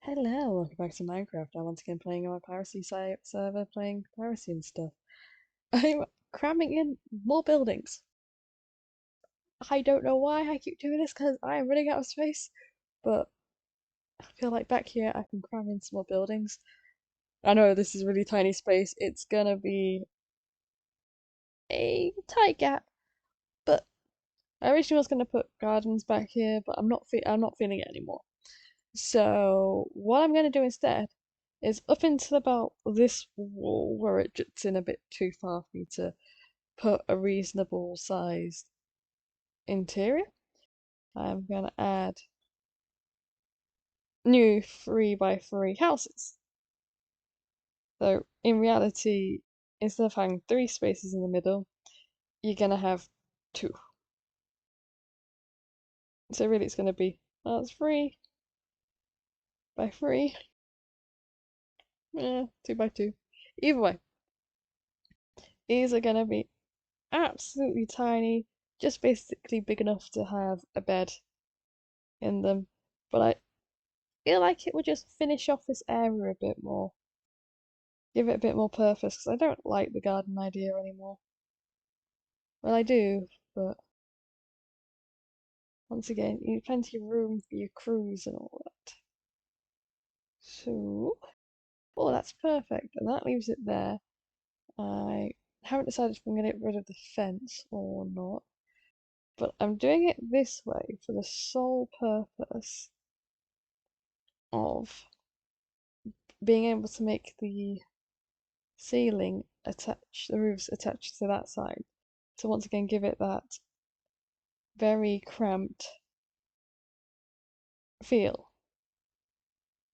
Hello, welcome back to Minecraft. I'm once again playing on my Piracy server, playing Piracy and stuff. I'm cramming in more buildings. I don't know why I keep doing this because I am running out of space, but I feel like back here I can cram in some more buildings. I know this is really tiny space. It's gonna be a tight gap, but I originally was gonna put gardens back here, but I'm not feeling it anymore. So what I'm gonna do instead is up until about this wall where it juts in a bit too far for me to put a reasonable sized interior. I'm gonna add new 3x3 houses. So in reality, instead of having three spaces in the middle, you're gonna have two. So really it's gonna be that's 3x3, 2x2. Either way, these are gonna be absolutely tiny, just basically big enough to have a bed in them. But I feel like it would just finish off this area a bit more, give it a bit more purpose, because I don't like the garden idea anymore. Well, I do, but once again, you need plenty of room for your crews and all that. So, oh, that's perfect, and that leaves it there. I haven't decided if I'm going to get rid of the fence or not, but I'm doing it this way for the sole purpose of being able to make the ceiling attach, the roofs attached to that side. So once again, give it that very cramped feel,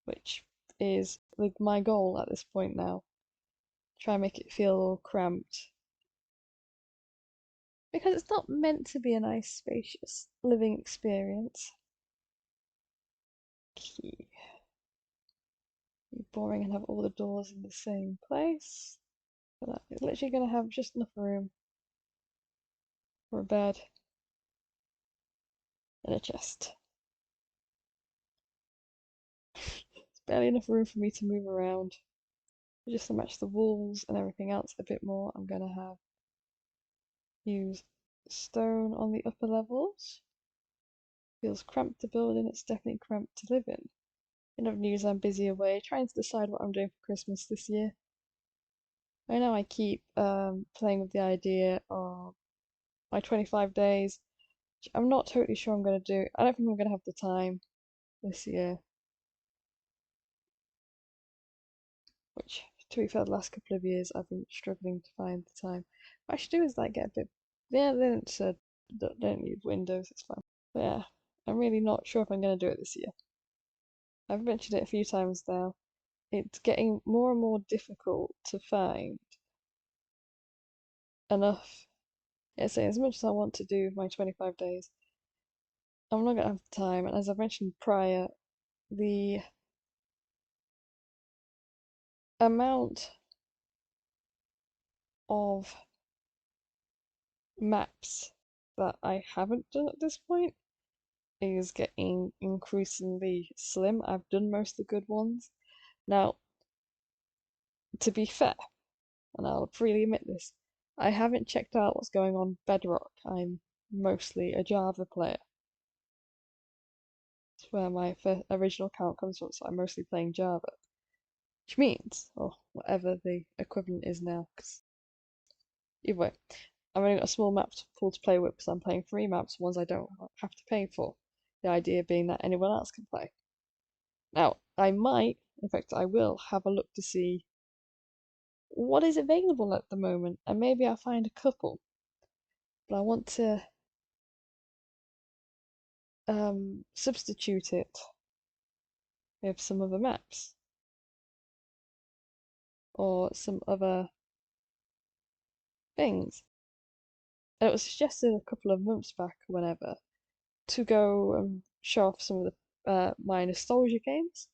which is like my goal at this point now. Try and make it feel cramped. Because it's not meant to be a nice, spacious living experience. Key. Be boring and have all the doors in the same place. But it's literally going to have just enough room for a bed and a chest. It's barely enough room for me to move around. Just to match the walls and everything else a bit more, I'm going to have use stone on the upper levels. Feels cramped to build in, it's definitely cramped to live in. In other news, I'm busy away trying to decide what I'm doing for Christmas this year. I know I keep playing with the idea of my 25 days, which I'm not totally sure I'm going to do. I don't think I'm going to have the time this year, which, to be fair, the last couple of years I've been struggling to find the time. What I should do is like get a bit. Yeah, they don't need windows, it's fine. But yeah, I'm really not sure if I'm going to do it this year. I've mentioned it a few times now. It's getting more and more difficult to find enough. Yeah, so as much as I want to do my 25 days, I'm not going to have the time. And as I mentioned prior, the amount of maps that I haven't done at this point is getting increasingly slim. I've done most of the good ones. Now, to be fair, and I'll freely admit this, I haven't checked out what's going on Bedrock. I'm mostly a Java player. That's where my original account comes from, so I'm mostly playing Java. Which means, or whatever the equivalent is now, because either way, I've only got a small map pool to play with because I'm playing free maps, ones I don't have to pay for. The idea being that anyone else can play. Now, I might, in fact, I will have a look to see what is available at the moment, and maybe I'll find a couple. But I want to substitute it with some other maps or some other things. And it was suggested a couple of months back, whenever, to go and show off some of the my nostalgia games.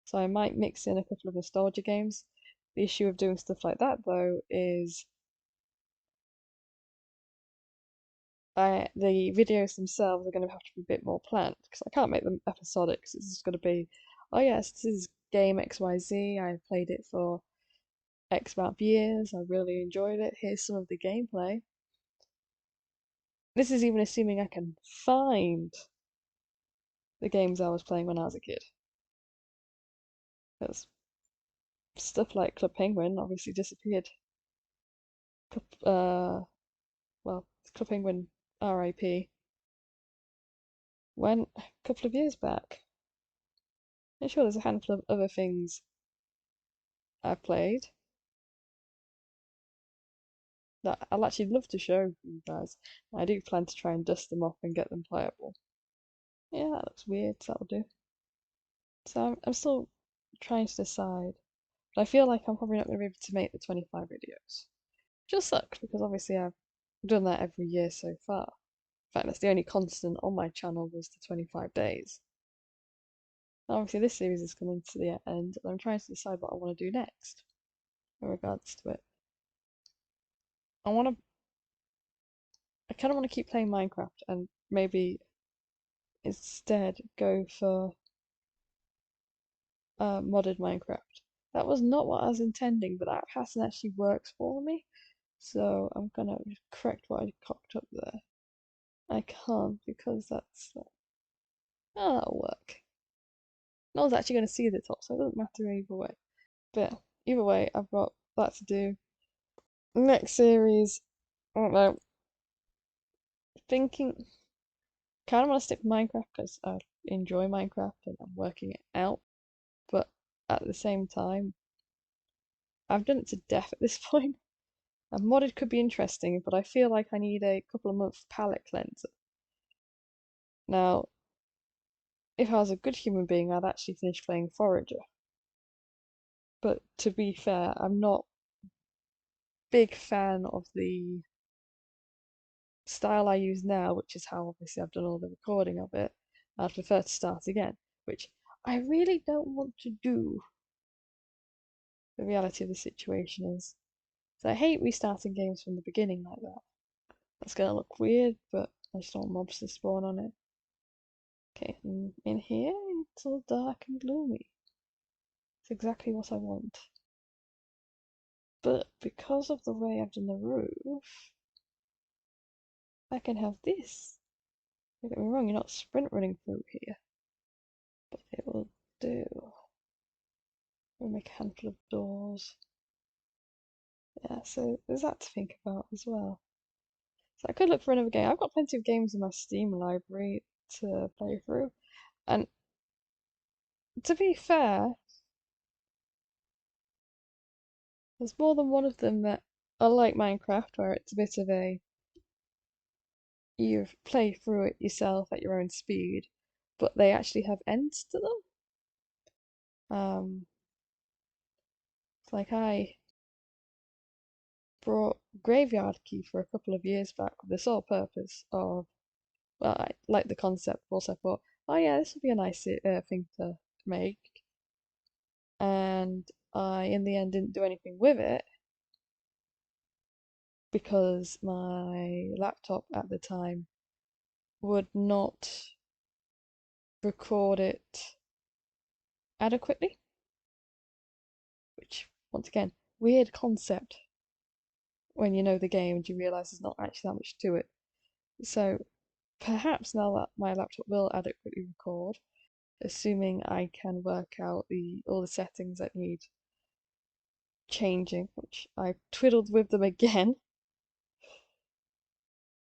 So I might mix in a couple of nostalgia games. The issue of doing stuff like that, though, is the videos themselves are going to have to be a bit more planned because I can't make them episodic because it's just going to be oh yes, this is game XYZ. I played it for X amount of years. I really enjoyed it. Here's some of the gameplay. This is even assuming I can find the games I was playing when I was a kid. Because stuff like Club Penguin obviously disappeared. Well, Club Penguin RIP went a couple of years back. I'm sure there's a handful of other things I've played that I'll actually love to show you guys. I do plan to try and dust them off and get them playable. Yeah, that looks weird, so that'll do. So I'm still trying to decide, but I feel like I'm probably not going to be able to make the 25 videos. Just sucks because obviously I've done that every year so far. In fact, that's the only constant on my channel was the 25 days. Obviously, this series is coming to the end, and I'm trying to decide what I want to do next in regards to it. I kind of want to keep playing Minecraft and maybe instead go for modded Minecraft. That was not what I was intending, but that pattern actually works for me. So I'm gonna correct what I cocked up there. I can't because that's that'll work. No one's actually gonna see the top, so it doesn't matter either way. But either way, I've got that to do. Next series, I don't know. Thinking, kind of want to stick with Minecraft because I enjoy Minecraft and I'm working it out. But at the same time, I've done it to death at this point. A modded could be interesting, but I feel like I need a couple of months palette cleanser. Now, if I was a good human being, I'd actually finish playing Forager. But to be fair, I'm not a big fan of the style I use now, which is how obviously I've done all the recording of it. I'd prefer to start again, which I really don't want to do. The reality of the situation is, so I hate restarting games from the beginning like that. That's gonna look weird, but I just don't want mobs to spawn on it. Okay, and in here it's all dark and gloomy. It's exactly what I want. But because of the way I've done the roof, I can have this. Don't get me wrong, you're not sprint running through here, but it will do. We'll make a handful of doors. Yeah, so there's that to think about as well. So I could look for another game. I've got plenty of games in my Steam library to play through. And to be fair, there's more than one of them that are like Minecraft, where it's a bit of a you play through it yourself at your own speed, but they actually have ends to them. It's like I brought Graveyard Key for a couple of years back with the sole purpose of, well, I like the concept, but also thought, oh yeah, this would be a nice thing to make. And I, in the end, didn't do anything with it because my laptop at the time would not record it adequately, which, once again, weird concept when you know the game and you realise there's not actually that much to it. So perhaps now that my laptop will adequately record, assuming I can work out all the settings that need changing, which I twiddled with them again.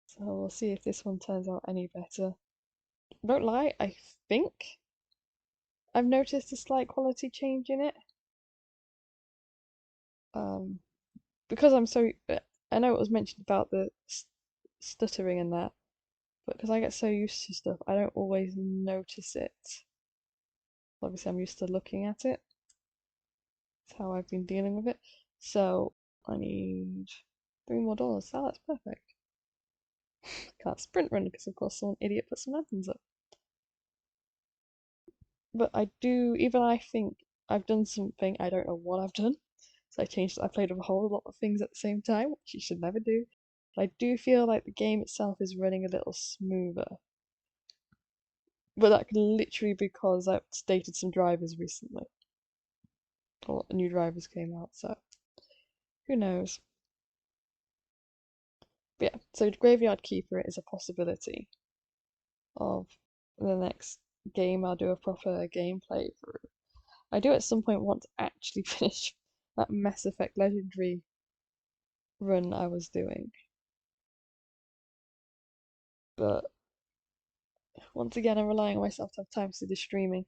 So we'll see if this one turns out any better. Don't lie, I think I've noticed a slight quality change in it. Because I'm so, I know it was mentioned about the stuttering and that, but because I get so used to stuff, I don't always notice it. Obviously, I'm used to looking at it. That's how I've been dealing with it. So I need $3 more. Oh, that's perfect. Can't sprint run because of course some idiot put some lanterns up. But I do, even I think I've done something, I don't know what I've done. So I played a whole lot of things at the same time, which you should never do. But I do feel like the game itself is running a little smoother. But that could literally be because I updated some drivers recently, or new drivers came out, so who knows. But yeah, so Graveyard Keeper is a possibility of the next game I'll do a proper gameplay through. I do at some point want to actually finish that Mass Effect Legendary run I was doing. But once again, I'm relying on myself to have time to do the streaming,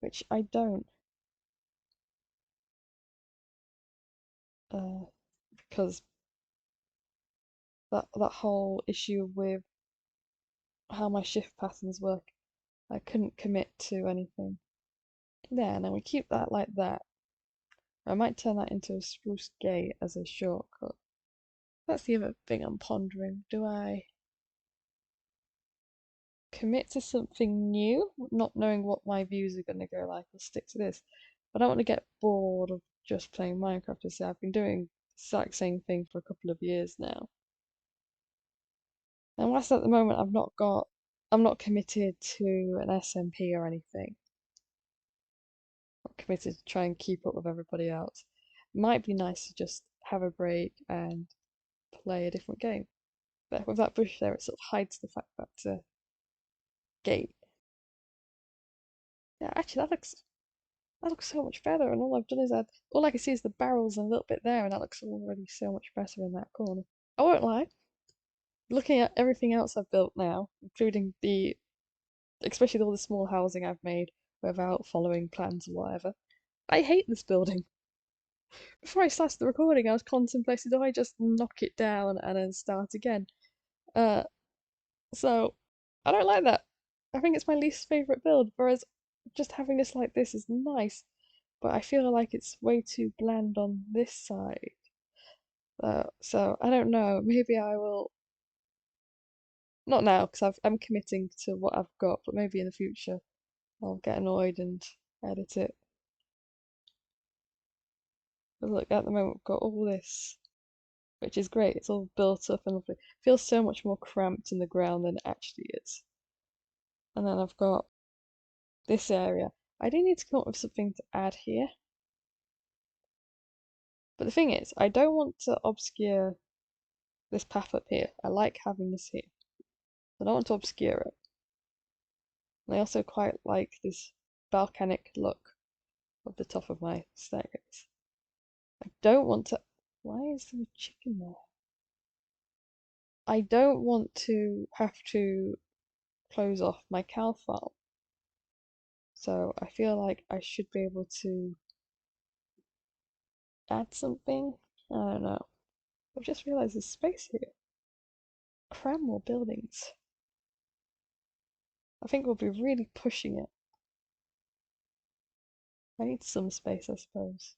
which I don't, uh, because that whole issue with how my shift patterns work, I couldn't commit to anything. There, now we keep that like that. I might turn that into a spruce gate as a shortcut. That's the other thing I'm pondering. Do I commit to something new, not knowing what my views are going to go like, or stick to this? I don't want to get bored of just playing Minecraft. As I say, I've been doing the exact same thing for a couple of years now. And whilst at the moment I'm not committed to an SMP or anything. I'm not committed to try and keep up with everybody else. It might be nice to just have a break and play a different game. But with that bush there, it sort of hides the fact that it's a gate. Yeah, actually, that looks so much better. And all I've done is all I can see is the barrels and a little bit there, and that looks already so much better in that corner. I won't lie. Looking at everything else I've built now, including especially all the small housing I've made without following plans or whatever, I hate this building. Before I started the recording, I was contemplating, do I just knock it down and then start again? Uh, so I don't like that. I think it's my least favorite build, whereas just having this like this is nice, but I feel like it's way too bland on this side. So I don't know. Maybe I will not now because I'm committing to what I've got, but maybe in the future I'll get annoyed and edit it. But look, at the moment we've got all this, which is great. It's all built up and lovely. It feels so much more cramped in the ground than it actually is. And then I've got this area. I do need to come up with something to add here. But the thing is, I don't want to obscure this path up here. I like having this here. I don't want to obscure it. And I also quite like this volcanic look of the top of my staircase. I don't want to... Why is there a chicken there? I don't want to have to close off my cow farm. So I feel like I should be able to add something. I don't know. I've just realised there's space here. Cram more buildings. I think we'll be really pushing it. I need some space, I suppose.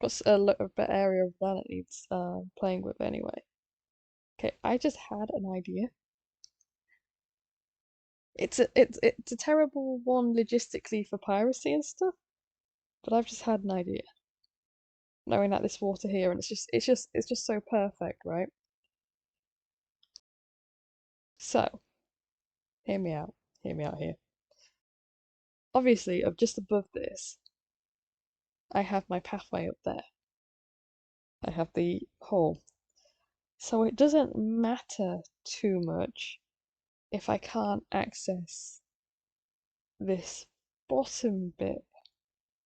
Got a bit area of land it needs playing with anyway. Okay, I just had an idea. It's a terrible one logistically for piracy and stuff, but I've just had an idea. Knowing that this water here and it's just so perfect, right? So, hear me out. Hear me out here. Obviously, just above this, I have my pathway up there. I have the hole. So it doesn't matter too much if I can't access this bottom bit,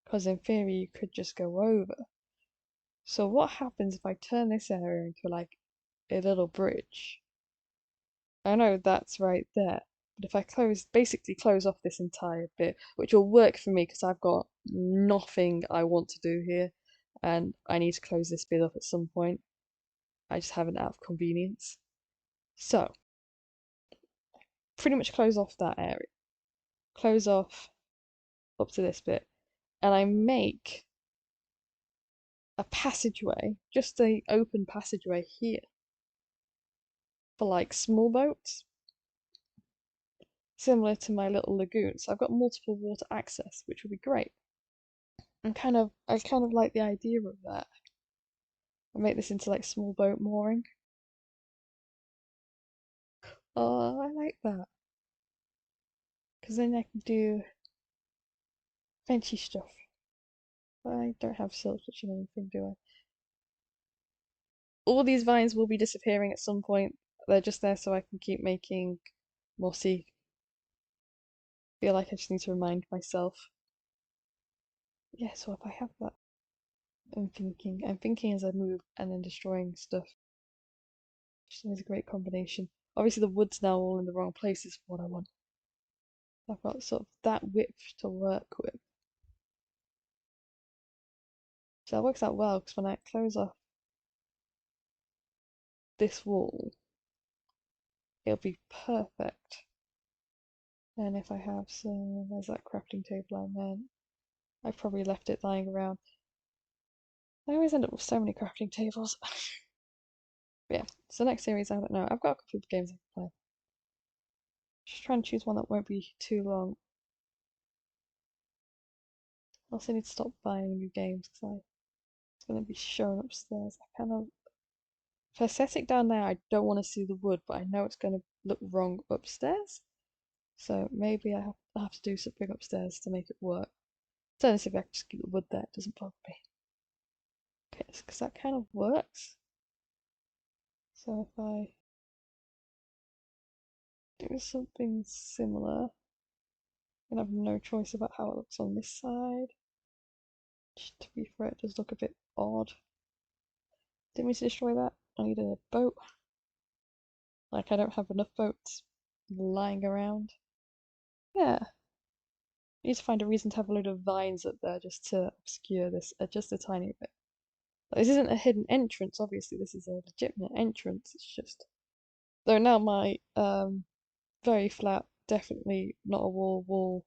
because in theory you could just go over. So what happens if I turn this area into like a little bridge? I know that's right there, but if I basically close off this entire bit, which will work for me because I've got nothing I want to do here, and I need to close this bit off at some point. I just have it out of convenience. So, pretty much close off that area. Close off up to this bit, and I make a passageway, just a open passageway here for like small boats, similar to my little lagoon. So I've got multiple water access, which would be great. I kind of like the idea of that. I make this into like small boat mooring. Oh, I like that. because then I can do fancy stuff. I don't have silk touching anything, do I? All these vines will be disappearing at some point. They're just there so I can keep making mossy. Feel like I just need to remind myself. Yeah, so if I have that, I'm thinking as I move and then destroying stuff. Which is a great combination. Obviously the wood's now all in the wrong places for what I want. I've got sort of that width to work with. So that works out well because when I close off this wall, it'll be perfect. And if I have some, there's that crafting table I meant. I probably left it lying around. I always end up with so many crafting tables. But yeah, so next series, I don't know. I've got a couple of games I can play. Just try and choose one that won't be too long. I also need to stop buying new games because it's going to be shown upstairs. If I set it down there, I don't want to see the wood, but I know it's going to look wrong upstairs. So maybe I have to do something upstairs to make it work. Alternatively, I can just keep the wood there. It doesn't bother me. Okay, because that kind of works. So if I do something similar, I'm going to have no choice about how it looks on this side. Just to be fair, it does look a bit odd. Didn't mean to destroy that. I need a boat. Like, I don't have enough boats lying around. Yeah. I need to find a reason to have a load of vines up there just to obscure this just a tiny bit. This isn't a hidden entrance, obviously, this is a legitimate entrance. It's just. Though now my very flat, definitely not a wall,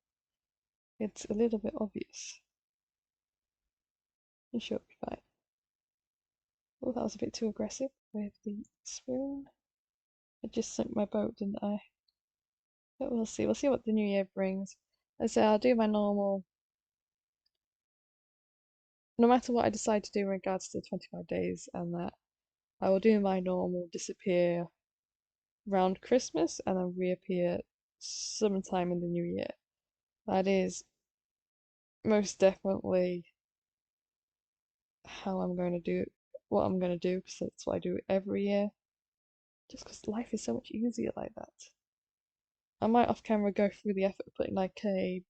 it's a little bit obvious. It should be fine. Oh, that was a bit too aggressive with the spoon. I just sunk my boat, didn't I? But we'll see. We'll see what the new year brings. As I say, I'll do my normal. No matter what I decide to do in regards to the 25 days and that, I will do my normal disappear around Christmas and then reappear sometime in the new year. That is most definitely how I'm going to do it, what I'm going to do, because that's what I do every year. Just because life is so much easier like that. I might off camera go through the effort of putting like a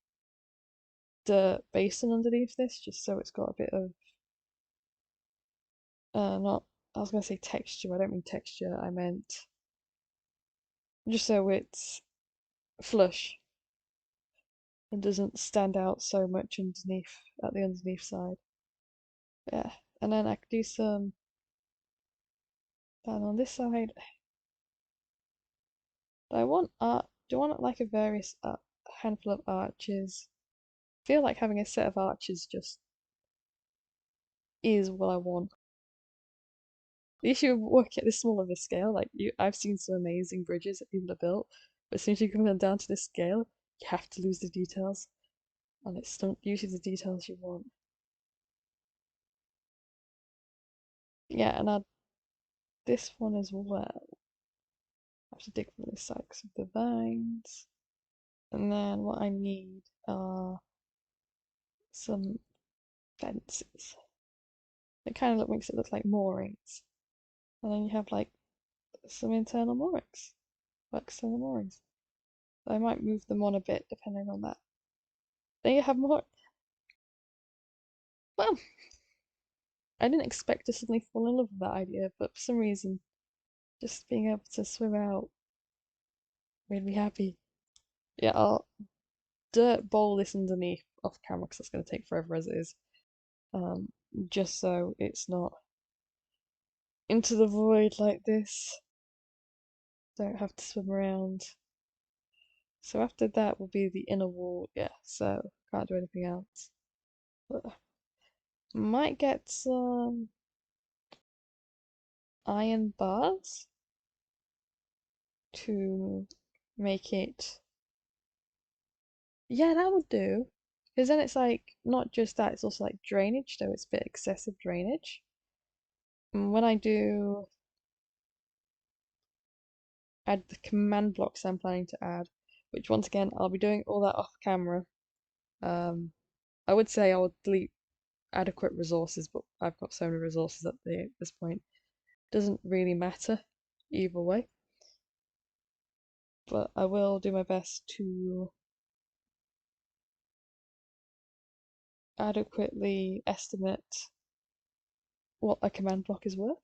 dirt basin underneath this, just so it's got a bit of not. I was gonna say texture. I don't mean texture. I meant just so it's flush and doesn't stand out so much underneath at the underneath side. Yeah, and then I could do some down on this side. Do I want art? Do I want like a various handful of arches? I feel like having a set of arches just is what I want. The issue of working at this small of a scale, like I've seen some amazing bridges that people have built, but as soon as you come down to this scale, you have to lose the details, and it's not usually the details you want. Yeah, and add this one as well. I have to dig from this side because of the vines. And then what I need are some fences. It kind of makes it look like moorings. And then you have like some internal moorings, like external moorings. I might move them on a bit depending on that. Then you have more. Well, I didn't expect to suddenly fall in love with that idea, but for some reason, just being able to swim out made me happy. Yeah, I'll dirt bowl this underneath off camera because that's going to take forever as it is. Um, just so it's not into the void like this. Don't have to swim around. So after that will be the inner wall, yeah, so can't do anything else. But might get some iron bars to make it. Yeah, that would do. Because then it's like not just that, it's also like drainage, so it's a bit excessive drainage. And when I do add the command blocks I'm planning to add, which once again, I'll be doing all that off camera. I would say I will delete adequate resources, but I've got so many resources at this point. Doesn't really matter either way. But I will do my best to adequately estimate what a command block is worth.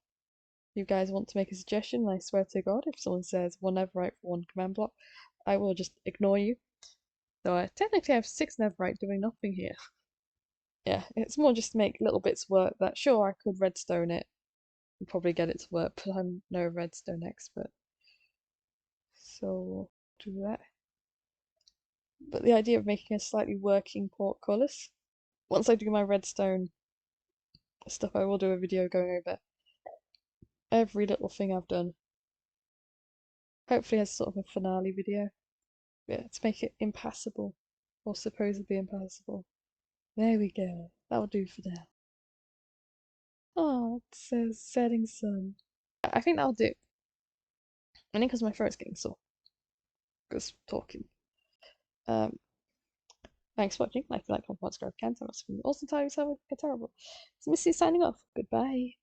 If you guys want to make a suggestion, I swear to God, if someone says one netherite for one command block, I will just ignore you. Though I technically have 6 netherite doing nothing here. Yeah, it's more just to make little bits work that, sure, I could redstone it and probably get it to work, but I'm no redstone expert. So, do that. But the idea of making a slightly working portcullis, once I do my redstone stuff, I will do a video going over every little thing I've done. Hopefully as sort of a finale video. Yeah, to make it impassable. Or supposedly impassable. There we go. That'll do for now. Oh, it says setting sun. I think that'll do. Only because my throat's getting sore. Because talking. Um, Thanks for watching. Like, comment, subscribe, can. So much. Awesome time. So terrible. It's Missy signing off. Goodbye.